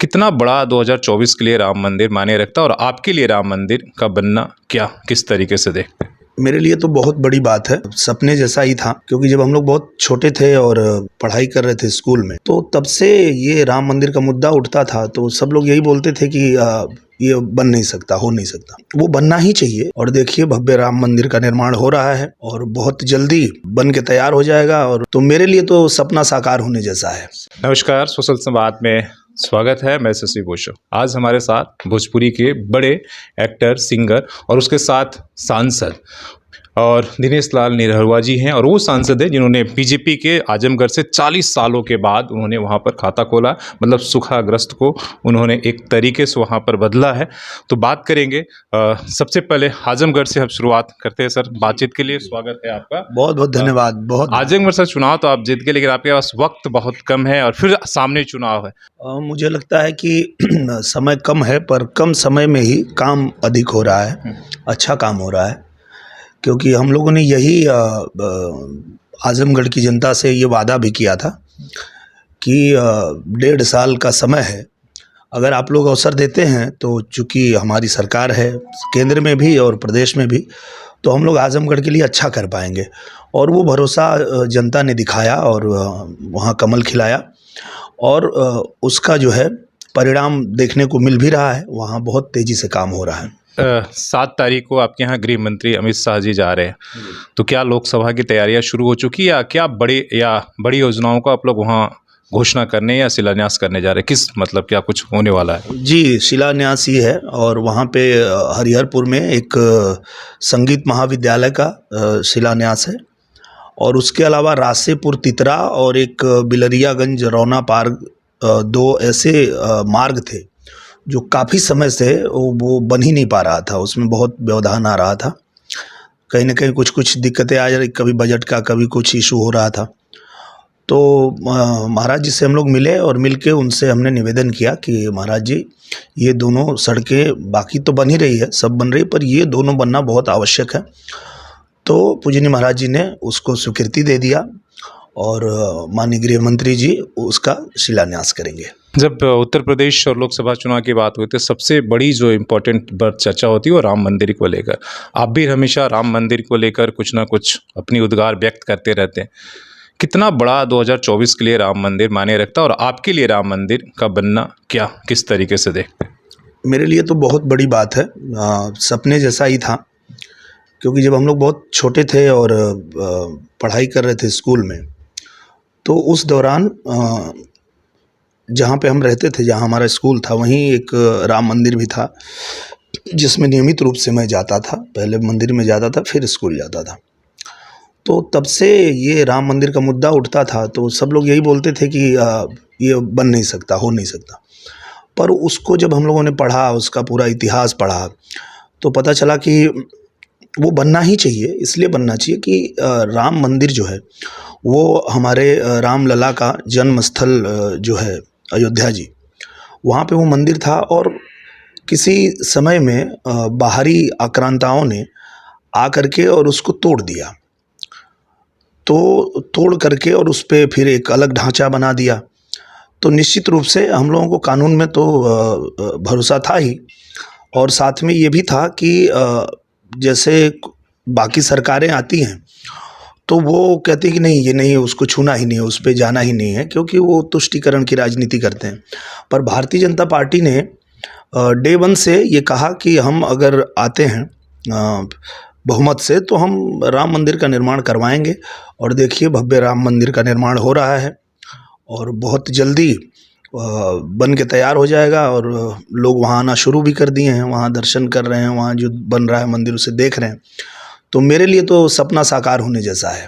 कितना बड़ा 2024 के लिए राम मंदिर मायने रखता है और आपके लिए राम मंदिर का बनना क्या किस तरीके से देखते हैं? मेरे लिए तो बहुत बड़ी बात है। सपने जैसा ही था, क्योंकि जब हम लोग बहुत छोटे थे और पढ़ाई कर रहे थे स्कूल में, तो तब से ये राम मंदिर का मुद्दा उठता था। तो सब लोग यही बोलते थे कि ये बन नहीं सकता, हो नहीं सकता। वो बनना ही चाहिए। और देखिए, भव्य राम मंदिर का निर्माण हो रहा है और बहुत जल्दी बन के तैयार हो जाएगा। और तो मेरे लिए तो सपना साकार होने जैसा है। नमस्कार, सोशल संवाद में स्वागत है। मैं शशि भूषण। आज हमारे साथ भोजपुरी के बड़े एक्टर, सिंगर और उसके साथ सांसद और दिनेश लाल निरहुआ जी हैं। और वो सांसद हैं जिन्होंने बीजेपी के आजमगढ़ से 40 सालों के बाद उन्होंने वहाँ पर खाता खोला, मतलब सूखाग्रस्त को उन्होंने एक तरीके से वहाँ पर बदला है। तो बात करेंगे। सबसे पहले आजमगढ़ से हम शुरुआत करते हैं। सर, बातचीत के लिए स्वागत है आपका। बहुत बहुत धन्यवाद। बहुत आजमगढ़ से चुनाव तो आप जीत गए, लेकिन आपके पास वक्त बहुत कम है और फिर सामने चुनाव है। मुझे लगता है कि समय कम है, पर कम समय में ही काम अधिक हो रहा है। अच्छा काम हो रहा है, क्योंकि हम लोगों ने यही आजमगढ़ की जनता से ये वादा भी किया था कि 1.5 साल का समय है। अगर आप लोग अवसर देते हैं तो चूँकि हमारी सरकार है केंद्र में भी और प्रदेश में भी, तो हम लोग आजमगढ़ के लिए अच्छा कर पाएंगे। और वो भरोसा जनता ने दिखाया और वहाँ कमल खिलाया। और उसका जो है परिणाम देखने को मिल भी रहा है। वहाँ बहुत तेज़ी से काम हो रहा है। 7 तारीख को आपके यहाँ गृह मंत्री अमित शाह जी जा रहे हैं, तो क्या लोकसभा की तैयारियां शुरू हो चुकी है या क्या बड़ी योजनाओं को आप लोग वहाँ घोषणा करने या शिलान्यास करने जा रहे हैं? किस मतलब क्या कुछ होने वाला है? जी, शिलान्यास ही है। और वहाँ पे हरिहरपुर में एक संगीत महाविद्यालय का शिलान्यास है। और उसके अलावा रासेपुर तितरा और एक बिलरियागंज रौना पार 2 ऐसे मार्ग थे जो काफ़ी समय से वो बन ही नहीं पा रहा था। उसमें बहुत व्यवधान आ रहा था। कहीं ना कहीं कुछ दिक्कतें आ जा रही, कभी बजट का, कभी कुछ इशू हो रहा था। तो महाराज जी से हम लोग मिले और मिल के उनसे हमने निवेदन किया कि महाराज जी, ये दोनों सड़कें बाकी तो बन ही रही है, सब बन रही है, पर ये दोनों बनना बहुत आवश्यक है। तो पूजनीय महाराज जी ने उसको स्वीकृति दे दिया और माननीय गृह मंत्री जी उसका शिलान्यास करेंगे। जब उत्तर प्रदेश और लोकसभा चुनाव की बात हुई तो सबसे बड़ी जो इम्पोर्टेंट चर्चा होती है वो राम मंदिर को लेकर। आप भी हमेशा राम मंदिर को लेकर कुछ ना कुछ अपनी उद्गार व्यक्त करते रहते हैं। कितना बड़ा 2024 के लिए राम मंदिर मायने रखता है और आपके लिए राम मंदिर का बनना क्या किस तरीके से देखते हैं? मेरे लिए तो बहुत बड़ी बात है। सपने जैसा ही था, क्योंकि जब हम लोग बहुत छोटे थे और पढ़ाई कर रहे थे स्कूल में, तो उस दौरान जहाँ पे हम रहते थे, जहाँ हमारा स्कूल था, वहीं एक राम मंदिर भी था, जिसमें नियमित रूप से मैं जाता था। पहले मंदिर में जाता था, फिर स्कूल जाता था। तो तब से ये राम मंदिर का मुद्दा उठता था। तो सब लोग यही बोलते थे कि ये बन नहीं सकता, हो नहीं सकता। पर उसको जब हम लोगों ने पढ़ा, उसका पूरा इतिहास पढ़ा, तो पता चला कि वो बनना ही चाहिए। इसलिए बनना चाहिए कि राम मंदिर जो है वो हमारे रामलला का जन्म स्थल जो है अयोध्या जी, वहाँ पे वो मंदिर था। और किसी समय में बाहरी आक्रांताओं ने आ करके और उसको तोड़ दिया। तो तोड़ करके और उस पे फिर एक अलग ढांचा बना दिया। तो निश्चित रूप से हम लोगों को कानून में तो भरोसा था ही, और साथ में ये भी था कि जैसे बाकी सरकारें आती हैं तो वो कहती है कि नहीं, ये नहीं, उसको छूना ही नहीं है, उस पे जाना ही नहीं है, क्योंकि वो तुष्टीकरण की राजनीति करते हैं। पर भारतीय जनता पार्टी ने डे 1 से ये कहा कि हम अगर आते हैं बहुमत से, तो हम राम मंदिर का निर्माण करवाएंगे। और देखिए, भव्य राम मंदिर का निर्माण हो रहा है और बहुत जल्दी बन के तैयार हो जाएगा। और लोग वहाँ आना शुरू भी कर दिए हैं, वहाँ दर्शन कर रहे हैं, वहाँ जो बन रहा है मंदिर उसे देख रहे हैं। तो मेरे लिए तो सपना साकार होने जैसा है।